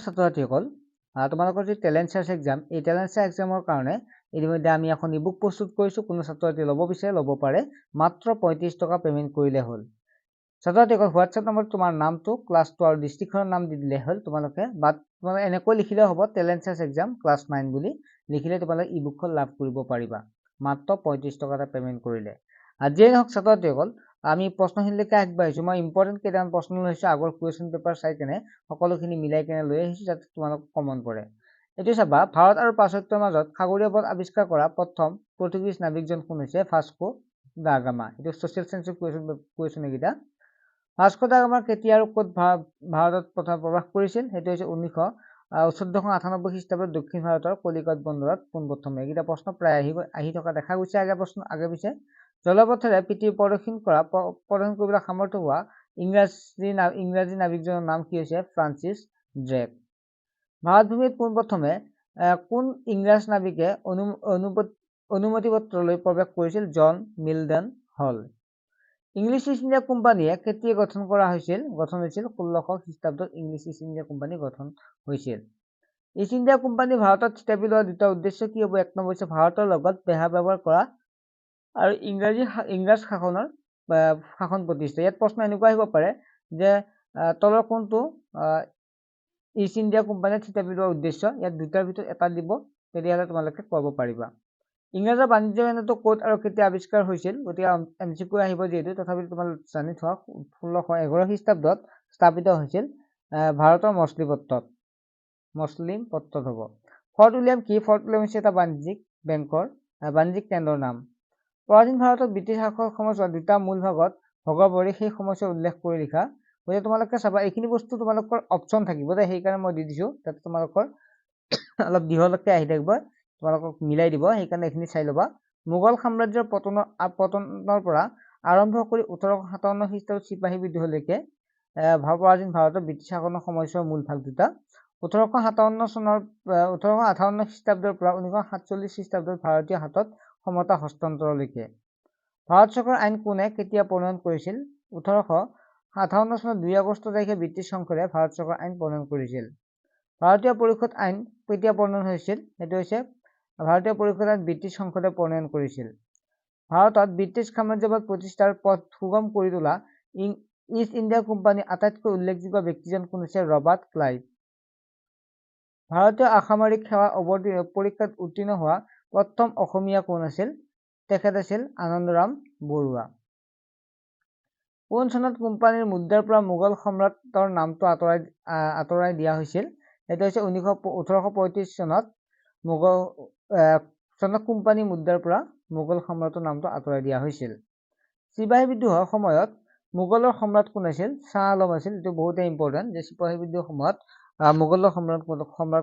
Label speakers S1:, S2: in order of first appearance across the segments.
S1: ছাত্ৰছাত্ৰীসকল তোমালোকৰ যে talent search exam এই টেলেণ্ট চাৰ্চ এক্সামৰ কাৰণে ইতিমধ্যে আমি এখন ইবুক প্ৰস্তুত কৰিছোঁ। কোনো ছাত্ৰছাত্ৰী ল'ব বিচাৰে ল'ব পাৰে, মাত্ৰ ৩৫ টকা পে'মেণ্ট কৰিলে হ'ল। ছাত্ৰছাত্ৰীসকল হোৱাটছএপ নম্বৰত তোমাৰ নামটো, ক্লাছটো আৰু ডিষ্ট্ৰিক্টখনৰ নাম দি দিলে হ'ল। তোমালোকে এনেকৈ লিখিলে হ'ব টেলেণ্ট চাৰ্চ এক্সাম ক্লাছ 9 বুলি লিখিলে তোমালোকে ইবুকখন লাভ কৰিব পাৰিবা, মাত্ৰ ৩৫ টকা এটা পে'মেণ্ট কৰিলে। যিয়ে নহওক ছাত্ৰছাত্ৰীসকল, আমি প্ৰশ্নখিনিলৈকে আগবাঢ়িছোঁ। মই ইম্পৰ্টেণ্ট কেইটামান প্ৰশ্ন লৈছোঁ, আগৰ কুৱেশ্যন পেপাৰ চাই কেনে সকলোখিনি মিলাই কেনে লৈ আহিছোঁ যাতে তোমালোক কমন পৰে। এইটো চাবা, ভাৰত আৰু পাশ্চাত্যৰ মাজত সাগৰীয় পথ আৱিষ্কাৰ কৰা প্ৰথম পৰ্তুগীজ নাবিকজন কোন হৈছে? Vasco da Gama. এইটো ছ'চিয়েল চায়েন্সৰ কুৱেশ্যন এইকেইটা। ভাস্কো দা গামা কেতিয়া আৰু ক'ত ভাৰতত প্ৰথম প্ৰৱেশ কৰিছিল? সেইটো হৈছে 1498 খ্ৰীষ্টাব্দত দক্ষিণ ভাৰতৰ কলিকত বন্দৰত পোনপ্ৰথমে। এইকেইটা প্ৰশ্ন প্ৰায় আহি থকা দেখা গৈছে আগে পিছে। জলপথেৰে পৃথিৱী প্ৰদক্ষিণ কৰিবলৈ সামৰ্থ্য হোৱা ইংৰাজী নাবিকজনৰ নাম কি হৈছে? Francis Drake. ভাৰতভূমিত পোনপ্ৰথমে কোন ইংৰাজ নাবিকে অনুমতি পত্ৰ লৈ প্ৰৱেশ কৰিছিল? জন মিল্ডন হল। ইংলিছ ইষ্ট ইণ্ডিয়া কোম্পানীয়ে কেতিয়া গঠন কৰা হৈছিল? গঠন হৈছিল 1600 খ্ৰীষ্টাব্দত ইংলিছ ইষ্ট ইণ্ডিয়া কোম্পানী গঠন হৈছিল। ইষ্ট ইণ্ডিয়া কোম্পানী ভাৰতত থিতাপি লোৱাৰ দুটা উদ্দেশ্য কি হ'ব? এক নম্বৰ হৈছে ভাৰতৰ লগত বেহা ব্যৱহাৰ কৰা আৰু ইংৰাজ শাসন প্ৰতিষ্ঠা। ইয়াত প্ৰশ্ন এনেকুৱা আহিব পাৰে যে তলৰ কোনটো ইষ্ট ইণ্ডিয়া কোম্পানীয়ে থিতাপি লোৱাৰ উদ্দেশ্য? ইয়াত দুটাৰ ভিতৰত এটা দিব, তেতিয়াহ'লে তোমালোকে ক'ব পাৰিবা। ইংৰাজৰ বাণিজ্য কেন্দ্ৰটো ক'ত আৰু কেতিয়া আৱিষ্কাৰ হৈছিল? গতিকে MCQ আহিব যিহেতু, তথাপিও তোমালোকে জানি থোৱা 1611 খ্ৰীষ্টাব্দত স্থাপিত হৈছিল ভাৰতৰ মছলিপট্টত হ'ব। ফৰ্ট উইলিয়াম কি? ফৰ্ট উইলিয়াম হৈছে এটা বাণিজ্যিক কেন্দ্ৰৰ নাম। প্ৰাচীন ভাৰতত ব্ৰিটিছ শাসকৰ সময়ছোৱাত দুটা মূল ভাগত ভগ পৰি সেই সময়ছোৱা উল্লেখ কৰি লিখা। গতিকে তোমালোকে চাবা, এইখিনি বস্তু তোমালোকৰ অপশ্যন থাকিব দেই, সেইকাৰণে মই দি দিছোঁ, যাতে তোমালোকৰ অলপ দীঘলকৈ আহি থাকিব, তোমালোকক মিলাই দিব, সেইকাৰণে এইখিনি চাই ল'বা। মোগল সাম্ৰাজ্যৰ পতনৰ পৰা আৰম্ভ কৰি 1857 খ্ৰীষ্টাব্দত চিপাহী বিদ্ৰোহলৈকে প্ৰাচীন ভাৰতৰ ব্ৰিটিছ শাসনৰ সময়ছোৱাৰ মূল ভাগ দুটা। 1858 খ্ৰীষ্টাব্দৰ পৰা 1947 খ্ৰীষ্টাব্দত ভাৰতীয় হাতত সমতা হস্তান্তৰলৈকে। ভাৰত চৰকাৰৰ আইন কোনে কেতিয়া প্ৰণয়ন কৰিছিল? 1858 চনৰ 2 আগষ্ট তাৰিখে ব্ৰিটিছ সংসদে ভাৰত চৰকাৰৰ আইন প্ৰণয়ন কৰিছিল। ভাৰতীয় পৰিষদ আইন কেতিয়া প্ৰণয়ন হৈছিল? সেইটো হৈছে ভাৰতীয় পৰিষদ আইন ব্ৰিটিছ সংসদে প্ৰণয়ন কৰিছিল। ভাৰতত ব্ৰিটিছ সাম্ৰাজ্যবাদ প্ৰতিষ্ঠাৰ পথ সুগম কৰি তোলা ইষ্ট ইণ্ডিয়া কোম্পানীৰ আটাইতকৈ উল্লেখযোগ্য ব্যক্তিজন কোন হৈছে? Robert Clive. ভাৰতীয় অসামৰিক সেৱা পৰীক্ষাত উত্তীৰ্ণ হোৱা প্ৰথম অসমীয়া কোন আছিল? তেখেত আছিল আনন্দৰাম বৰুৱা। কোন চনত কোম্পানীৰ মুদ্ৰাৰ পৰা মোগল সম্ৰাটৰ নামটো আঁতৰাই দিয়া হৈছিল? সেইটো হৈছে 1835 চনত কোম্পানী মুদ্ৰাৰ পৰা মোগল সম্ৰাটৰ নামটো আঁতৰাই দিয়া হৈছিল। চিপাহী বিদ্ৰোহৰ সময়ত মোগলৰ সম্ৰাট কোন আছিল? শ্বাহ আলম আছিল। এইটো বহুতেই ইম্পৰ্টেণ্ট যে চিপাহী বিদ্ৰোহৰ সময়ত মোগলৰ সম্ৰাট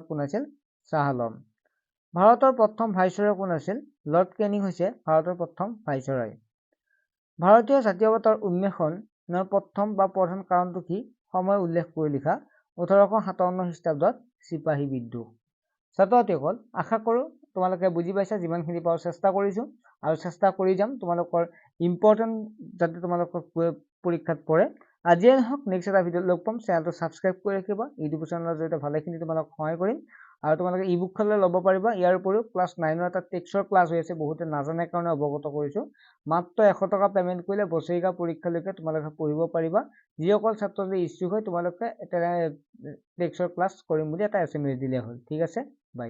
S1: কোন আছিল? শ্বাহ আলম। ভাৰতৰ প্ৰথম ভাইচৰয় কোন আছিল? লৰ্ড কেনিং হৈছে ভাৰতৰ প্ৰথম ভাইচৰয়। ভাৰতীয় জাতীয়তাবাদৰ উন্মেষণৰ প্ৰথম বা প্ৰধান কাৰণটো কি? সময় উল্লেখ কৰি লিখা। 1857 খ্ৰীষ্টাব্দত চিপাহী বিদ্ৰোহ। ছাত্ৰ-ছাত্ৰীসকল, আশা কৰোঁ তোমালোকে বুজি পাইছা। যিমানখিনি পাৰোঁ চেষ্টা কৰিছোঁ আৰু চেষ্টা কৰি যাম তোমালোকৰ ইম্পৰ্টেণ্ট যাতে তোমালোকৰ পৰীক্ষাত পৰে। আজিয়ে নহওক, নেক্সট এটা ভিডিঅ'ত লগ পাম। চেনেলটো ছাবস্ক্ৰাইব কৰি ৰাখিবা। ইউটিউব চেনেলৰ জৰিয়তে ভালেখিনি তোমালোকক সহায় কৰিম আৰু তোমালোকে ইবুকখনলৈ ল'ব পাৰিবা। ইয়াৰ উপৰিও ক্লাছ 9ৰ এটা টেক্সৰ ক্লাছ হৈ আছে, বহুতে নাজানে কাৰণে অৱগত কৰিছোঁ। মাত্ৰ 100 টকা পে'মেণ্ট কৰিলে বছৰেকীয়া পৰীক্ষালৈকে তোমালোকে পঢ়িব পাৰিবা। যিসকল ছাত্ৰছাত্ৰী ইচ্ছুক হয় তোমালোকে টেক্সৰ ক্লাছ কৰিম বুলি এটা SMS দিলে হ'ল। ঠিক আছে, বাই।